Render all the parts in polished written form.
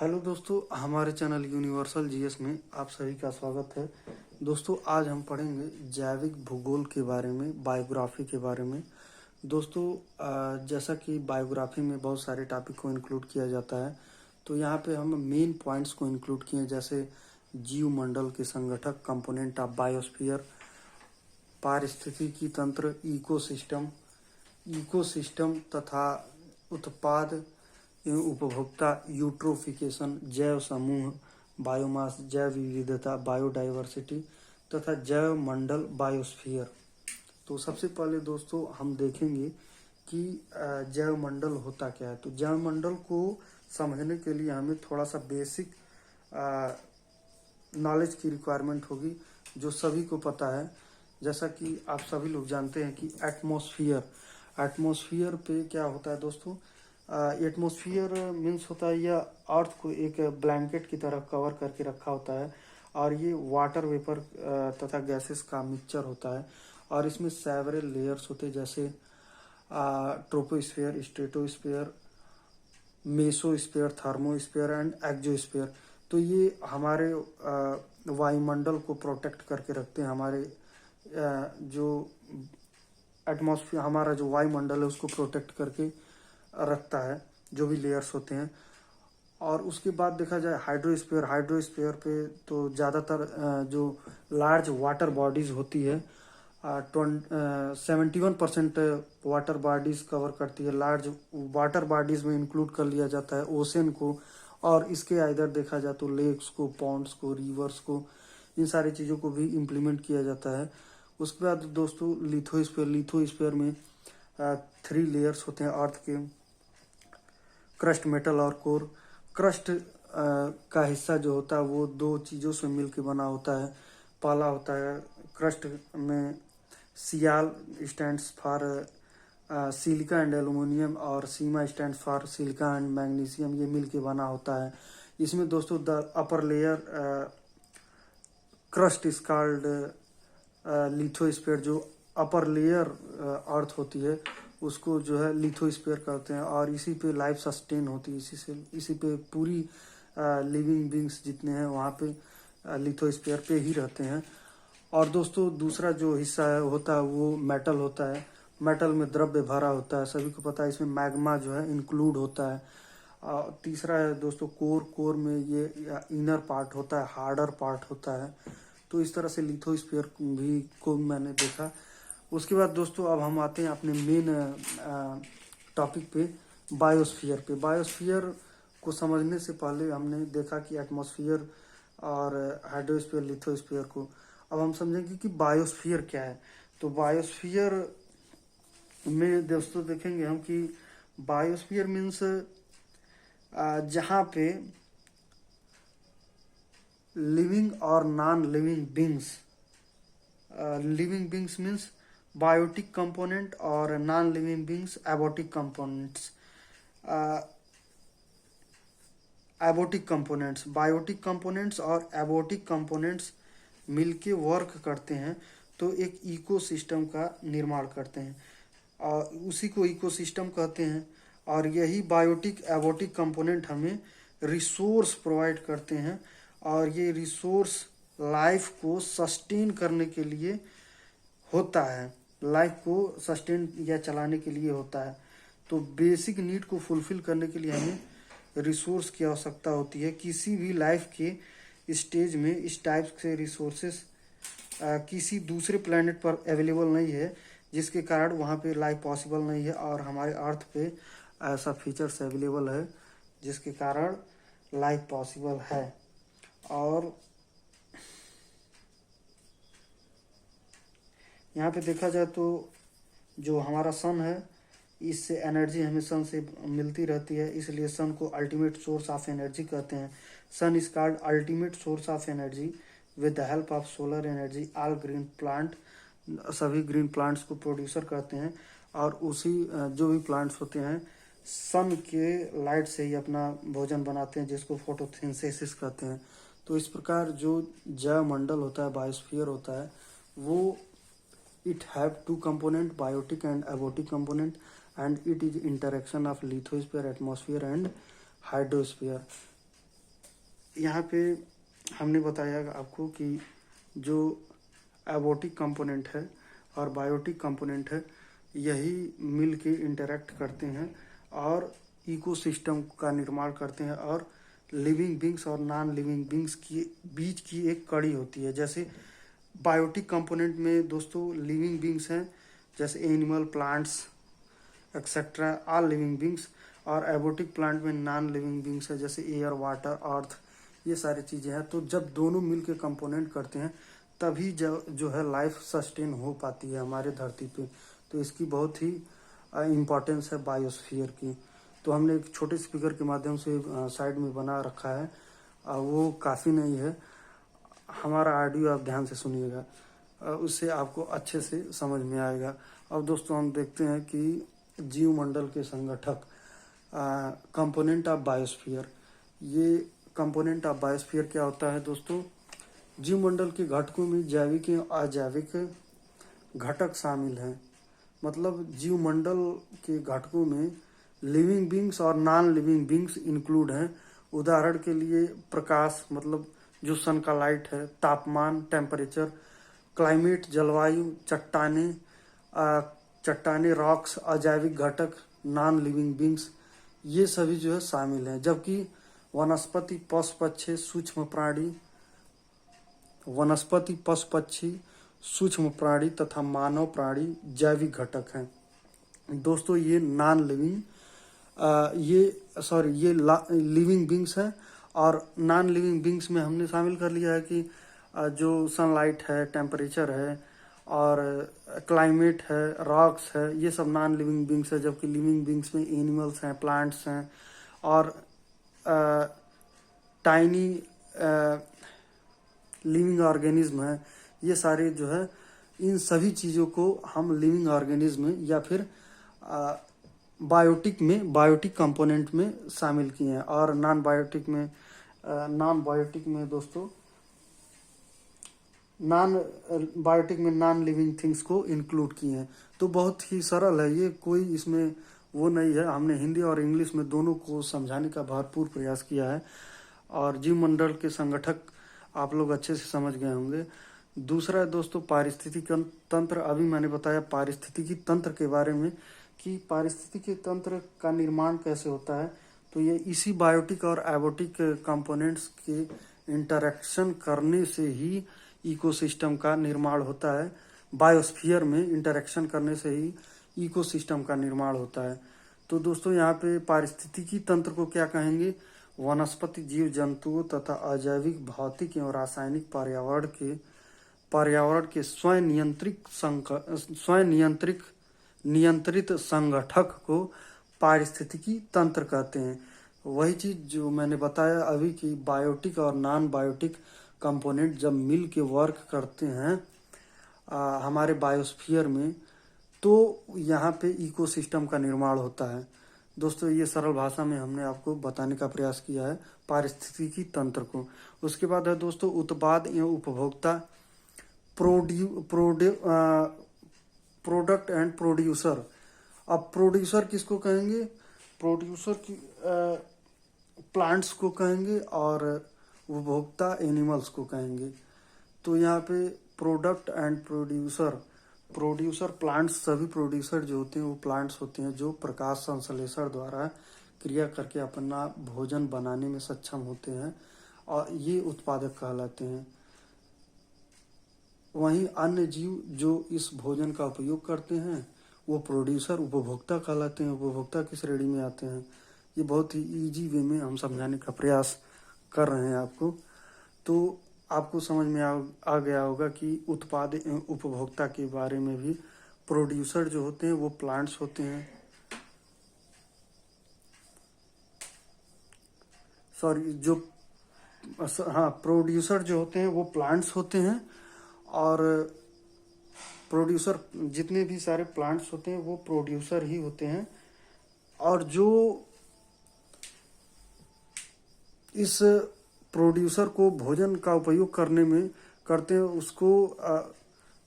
Hello दोस्तों, हमारे channel universal GS में आप सभी का स्वागत है। दोस्तों, आज हम पढ़ेंगे जैविक भूगोल के बारे में, बायोग्राफी के बारे में। दोस्तों, जैसा कि बायोग्राफी में बहुत सारे टॉपिक को इंक्लूड किया जाता है, तो यहाँ पे हम मेन पॉइंट्स को इंक्लूड किए, जैसे जीवमंडल के संगठक, कंपोनेंट ऑफ बायोस्फीयर, पारिस्थितिकी तंत्र, इकोसिस्टम तथा उत्पाद एवं उपभोक्ता, यूट्रोफिकेशन, जैव समूह, बायोमास, जैव विविधता, बायोडाइवर्सिटी तथा जैव मंडल, बायोस्फीयर। तो सबसे पहले दोस्तों हम देखेंगे कि जैव मंडल होता क्या है। तो जैव मंडल को समझने के लिए हमें थोड़ा सा बेसिक नॉलेज की रिक्वायरमेंट होगी, जो सभी को पता है। जैसा कि आप सभी लोग जानते हैं कि एटमॉस्फेयर पे क्या होता है दोस्तों। एटमॉस्फेयर मीन्स होता है, यह अर्थ को एक ब्लैंकेट की तरह कवर करके रखा होता है, और ये वाटर वेपर तथा गैसेस का मिक्सचर होता है, और इसमें सेवरल लेयर्स होते हैं, जैसे troposphere, stratosphere, mesosphere, thermosphere and exosphere. तो ये हमारे वायुमंडल को प्रोटेक्ट करके रखते हैं। हमारे जो एटमॉस्फेयर, हमारा जो वायुमंडल है उसको प्रोटेक्ट करके रखता है, जो भी लेयर्स होते हैं। और उसके बाद देखा जाए हाइड्रोस्फीयर पे तो ज़्यादातर जो लार्ज वाटर बॉडीज होती है, 71% वाटर बॉडीज कवर करती है। लार्ज वाटर बॉडीज में इंक्लूड कर लिया जाता है ओशन को, और इसके इधर देखा जाए तो लेक्स को, पॉन्ड्स को, रिवर्स को, इन सारी चीज़ों को भी इम्प्लीमेंट किया जाता है। उसके बाद दोस्तों लिथोस्फीयर में 3 लेयर्स होते हैं अर्थ के: क्रस्ट, मेटल और कोर। क्रस्ट का हिस्सा जो होता है वो 2 चीज़ों से मिलकर बना होता है। पहला होता है क्रस्ट में SIAL stands for silica and aluminium, और SIMA stand for silica and magnesium, ये मिलके बना होता है। इसमें दोस्तों the upper layer crust is called lithosphere. जो अपर लेयर अर्थ होती है उसको जो है लिथोस्फीयर कहते हैं, और इसी पे लाइफ सस्टेन होती है। इसी पे पूरी लिविंग बींग्स जितने हैं वहाँ पे लिथोस्फीयर पे ही रहते हैं। और दोस्तों दूसरा जो हिस्सा है होता है वो मेटल होता है। मेटल में द्रव्य भरा होता है, सभी को पता है, इसमें मैग्मा जो है इंक्लूड होता है। तीसरा है दोस्तों कोर में ये इनर पार्ट होता है, हार्डर पार्ट होता है। तो इस तरह से लिथोस्फीयर भी को मैंने देखा। उसके बाद दोस्तों अब हम आते हैं अपने मेन टॉपिक पे, बायोस्फीयर को समझने से पहले हमने देखा कि एटमॉस्फेयर और हाइड्रोस्फीयर, लिथोस्फीयर को। अब हम समझेंगे कि बायोस्फीयर क्या है। तो बायोस्फीयर में दोस्तों देखेंगे हम कि बायोस्फीयर मीन्स जहाँ पे लिविंग और non living beings, living beings means biotic component और non living beings abiotic components. Biotic components और एबोटिक कंपोनेंट्स मिलके वर्क करते हैं तो एक इकोसिस्टम का निर्माण करते हैं, और उसी को इकोसिस्टम कहते हैं। और यही बायोटिक एबोटिक कंपोनेंट हमें रिसोर्स प्रोवाइड करते हैं, और ये रिसोर्स लाइफ को सस्टेन करने के लिए होता है, लाइफ को सस्टेन या चलाने के लिए होता है। तो बेसिक नीड को फुलफिल करने के लिए हमें रिसोर्स की आवश्यकता होती है। किसी भी लाइफ के स्टेज में इस टाइप से रिसोर्सेस किसी दूसरे प्लेनेट पर अवेलेबल नहीं है, जिसके कारण वहाँ पे लाइफ पॉसिबल नहीं है, और हमारे अर्थ पे ऐसा फीचर्स अवेलेबल है जिसके कारण लाइफ पॉसिबल है। और यहाँ पे देखा जाए तो जो हमारा सन है, इससे एनर्जी हमें सन से मिलती रहती है, इसलिए सन को अल्टीमेट सोर्स ऑफ एनर्जी कहते हैं। Sun is called ultimate source of energy with the help of solar energy. All green plant, सभी ग्रीन प्लांट्स को प्रोड्यूसर कहते हैं, और उसी जो भी प्लांट्स होते हैं सन के लाइट से ही अपना भोजन बनाते हैं, जिसको फोटोसिंथेसिस कहते हैं। तो इस प्रकार जो जैव मंडल होता है, बायोस्फीयर होता है, वो it have 2 component, biotic and abiotic component, and it is interaction of lithosphere, atmosphere and hydrosphere. यहाँ पे हमने बताया आपको कि जो एबोटिक कंपोनेंट है और बायोटिक कंपोनेंट है, यही मिल के इंटरेक्ट करते हैं और इकोसिस्टम का निर्माण करते हैं और लिविंग बींग्स और नॉन लिविंग बींग्स की बीच की एक कड़ी होती है। जैसे बायोटिक कंपोनेंट में दोस्तों लिविंग बींग्स हैं, जैसे animal, plants etcetera, all living beings, और एबोटिक प्लांट में नॉन लिविंग बींग्स है, जैसे एयर, वाटर, अर्थ, ये सारी चीज़ें हैं। तो जब दोनों मिलके कंपोनेंट करते हैं तभी जो है लाइफ सस्टेन हो पाती है हमारे धरती पे। तो इसकी बहुत ही इम्पोर्टेंस है बायोस्फीयर की। तो हमने एक छोटे स्पीकर के माध्यम से साइड में बना रखा है, वो काफ़ी नहीं है। हमारा ऑडियो आप ध्यान से सुनिएगा, उससे आपको अच्छे से समझ में आएगा। अब दोस्तों हम देखते हैं कि जीवमंडल के संगठक कंपोनेंट ऑफ बायोस्फीयर। ये कंपोनेंट ऑफ बायोस्फीयर क्या होता है दोस्तों? जीवमंडल के घटकों में जैविक एवं अजैविक घटक शामिल हैं। मतलब जीवमंडल के घटकों में लिविंग बींग्स और नॉन लिविंग बींग्स इंक्लूड हैं। उदाहरण के लिए प्रकाश, मतलब जो सन का लाइट है, तापमान, टेम्परेचर, क्लाइमेट, जलवायु, चट्टाने, रॉक्स, अजैविक घटक, नॉन लिविंग बींग्स, ये सभी जो है शामिल हैं। जबकि वनस्पति, पशु पक्षी, सूक्ष्म प्राणी तथा मानव प्राणी जैविक घटक हैं। दोस्तों ये नॉन लिविंग ये लिविंग बींग्स है। और नॉन लिविंग बींग्स में हमने शामिल कर लिया है कि जो सनलाइट है, टेम्परेचर है और क्लाइमेट है, रॉक्स है, ये सब नॉन लिविंग बींग्स है। जबकि लिविंग बींग्स में एनिमल्स हैं, प्लांट्स हैं और टाइनी लिविंग ऑर्गेनिज्म है। ये सारे जो है, इन सभी चीज़ों को हम लिविंग ऑर्गेनिज्म या फिर बायोटिक कंपोनेंट में शामिल किए हैं। और नॉन बायोटिक में नॉन लिविंग थिंग्स को इंक्लूड किए हैं। तो बहुत ही सरल है ये, कोई इसमें वो नहीं है। हमने हिंदी और इंग्लिश में दोनों को समझाने का भरपूर प्रयास किया है और जीवमंडल के संगठक आप लोग अच्छे से समझ गए होंगे। दूसरा है दोस्तों पारिस्थितिकी तंत्र। अभी मैंने बताया पारिस्थितिकी तंत्र के बारे में कि पारिस्थितिकी तंत्र का निर्माण कैसे होता है। तो ये इसी बायोटिक और एबोटिक कंपोनेंट्स के इंटरेक्शन करने से ही इकोसिस्टम का निर्माण होता है। बायोस्फीयर में इंटरेक्शन करने से ही इकोसिस्टम का निर्माण होता है। तो दोस्तों यहाँ पे पारिस्थितिकी तंत्र को क्या कहेंगे? वनस्पति, जीव जंतुओं तथा अजैविक, भौतिक एवं रासायनिक पर्यावरण के स्वयं नियंत्रित संगठक को पारिस्थितिकी तंत्र कहते हैं। वही चीज जो मैंने बताया अभी कि बायोटिक और नॉन बायोटिक कंपोनेंट जब मिल के वर्क करते हैं हमारे बायोस्फीयर में, तो यहाँ पे इकोसिस्टम का निर्माण होता है। दोस्तों ये सरल भाषा में हमने आपको बताने का प्रयास किया है पारिस्थितिकी तंत्र को। उसके बाद है दोस्तों उत्पाद एवं उपभोक्ता, प्रोडक्ट एंड प्रोड्यूसर। अब प्रोड्यूसर किसको कहेंगे? प्रोड्यूसर की प्लांट्स को कहेंगे और उपभोक्ता एनिमल्स को कहेंगे। तो यहाँ पे प्रोडक्ट एंड प्रोड्यूसर प्लांट्स, सभी प्रोड्यूसर जो होते हैं वो प्लांट्स होते हैं जो प्रकाश संश्लेषण द्वारा क्रिया करके अपना भोजन बनाने में सक्षम होते हैं और ये उत्पादक कहलाते हैं। वहीं अन्य जीव जो इस भोजन का उपयोग करते हैं वो प्रोड्यूसर, उपभोक्ता कहलाते हैं। उपभोक्ता की श्रेणी में आते हैं। ये बहुत ही इजी वे में हम समझाने का प्रयास कर रहे हैं आपको। तो आपको समझ में आ गया होगा कि उत्पाद एवं उपभोक्ता के बारे में भी। प्रोड्यूसर जो होते हैं वो प्लांट्स होते हैं, प्रोड्यूसर जो होते हैं वो प्लांट्स होते हैं और प्रोड्यूसर जितने भी सारे प्लांट्स होते हैं वो प्रोड्यूसर ही होते हैं। और जो इस प्रोड्यूसर को भोजन का उपयोग करते हैं उसको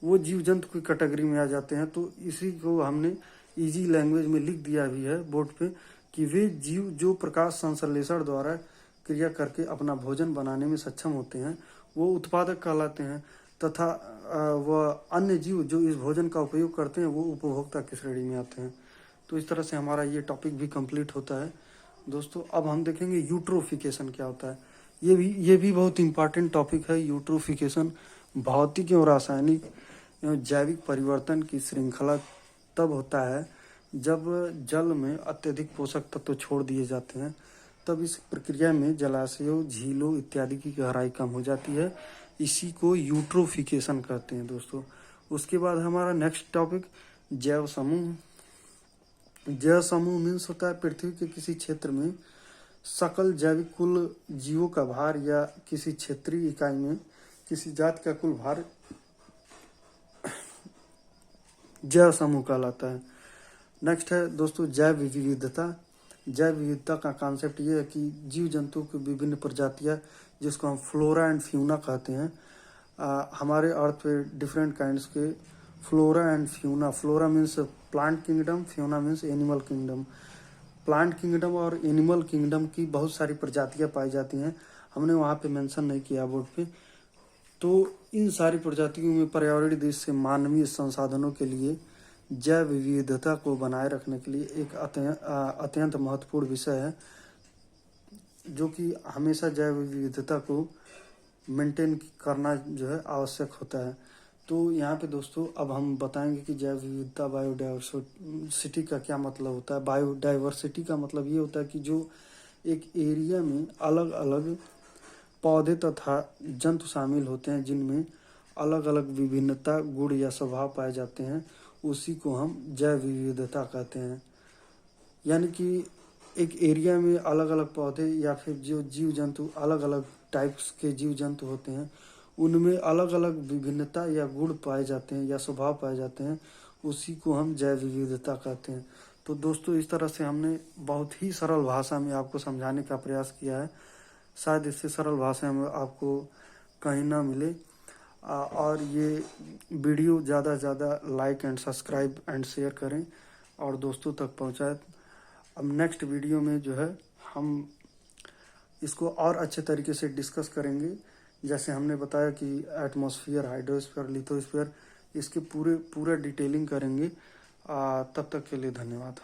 वो जीव जंतु की कैटेगरी में आ जाते हैं। तो इसी को हमने इजी लैंग्वेज में लिख दिया भी है बोर्ड पे कि वे जीव जो प्रकाश संश्लेषण द्वारा क्रिया करके अपना भोजन बनाने में सक्षम होते हैं वो उत्पादक कहलाते हैं, तथा वह अन्य जीव जो इस भोजन का उपयोग करते हैं वो उपभोक्ता की श्रेणी में आते हैं। तो इस तरह से हमारा ये टॉपिक भी कंप्लीट होता है। दोस्तों अब हम देखेंगे यूट्रोफिकेशन क्या होता है। ये भी बहुत इंपॉर्टेंट टॉपिक है। यूट्रोफिकेशन भौतिक एवं रासायनिक एवं जैविक परिवर्तन की श्रृंखला तब होता है जब जल में अत्यधिक पोषक तत्व छोड़ दिए जाते हैं। तब इस प्रक्रिया में जलाशयों, झीलों इत्यादि की गहराई कम हो जाती है। इसी को यूट्रोफिकेशन कहते हैं दोस्तों। उसके बाद हमारा नेक्स्ट टॉपिक जैव समूह। जैव समूह मीन्स होता है पृथ्वी के किसी क्षेत्र में सकल जैविक कुल जीवों का भार या किसी क्षेत्रीय इकाई में किसी जाति का कुल भार जैव समूह कहलाता है। नेक्स्ट है दोस्तों जैव विविधता। जैव विविधता का कॉन्सेप्ट ये है कि जीव जंतु की विभिन्न प्रजातियां, जिसको हम फ्लोरा एंड फ्यूना कहते हैं, हमारे अर्थ पे डिफरेंट काइंड्स के flora and fauna. Flora means plant kingdom, fauna means animal kingdom. Plant kingdom और एनिमल किंगडम की बहुत सारी प्रजातियां पाई जाती हैं, हमने वहाँ पे मेंशन नहीं किया बोर्ड पे। तो इन सारी प्रजातियों में पर्यावरणीय दृष्टि से मानवीय संसाधनों के लिए जैव विविधता को बनाए रखने के लिए एक अत्यंत महत्वपूर्ण विषय है, जो कि हमेशा जैव विविधता को मेंटेन करना जो है आवश्यक होता है। तो यहाँ पे दोस्तों अब हम बताएंगे कि जैव विविधता बायोडाइवर्सिटी का क्या मतलब होता है। बायोडाइवर्सिटी का मतलब ये होता है कि जो एक एरिया में अलग अलग पौधे तथा जंतु शामिल होते हैं जिनमें अलग अलग विभिन्नता, गुण या स्वभाव पाए जाते हैं, उसी को हम जैव विविधता कहते हैं। यानी कि एक एरिया में अलग अलग पौधे या फिर जो जीव जंतु अलग अलग टाइप्स के जीव जंतु होते हैं उनमें अलग अलग विभिन्नता या गुण पाए जाते हैं या स्वभाव पाए जाते हैं, उसी को हम जैव विविधता कहते हैं। तो दोस्तों इस तरह से हमने बहुत ही सरल भाषा में आपको समझाने का प्रयास किया है। शायद इससे सरल भाषा में आपको कहीं ना मिले। और ये वीडियो ज़्यादा से ज़्यादा like and subscribe and share करें और दोस्तों तक पहुँचाएं। अब नेक्स्ट वीडियो में जो है हम इसको और अच्छे तरीके से डिस्कस करेंगे। जैसे हमने बताया कि एटमॉस्फेयर, हाइड्रोस्फीयर, लिथोस्फीयर, इसके पूरे डिटेलिंग करेंगे। तब तक के लिए धन्यवाद।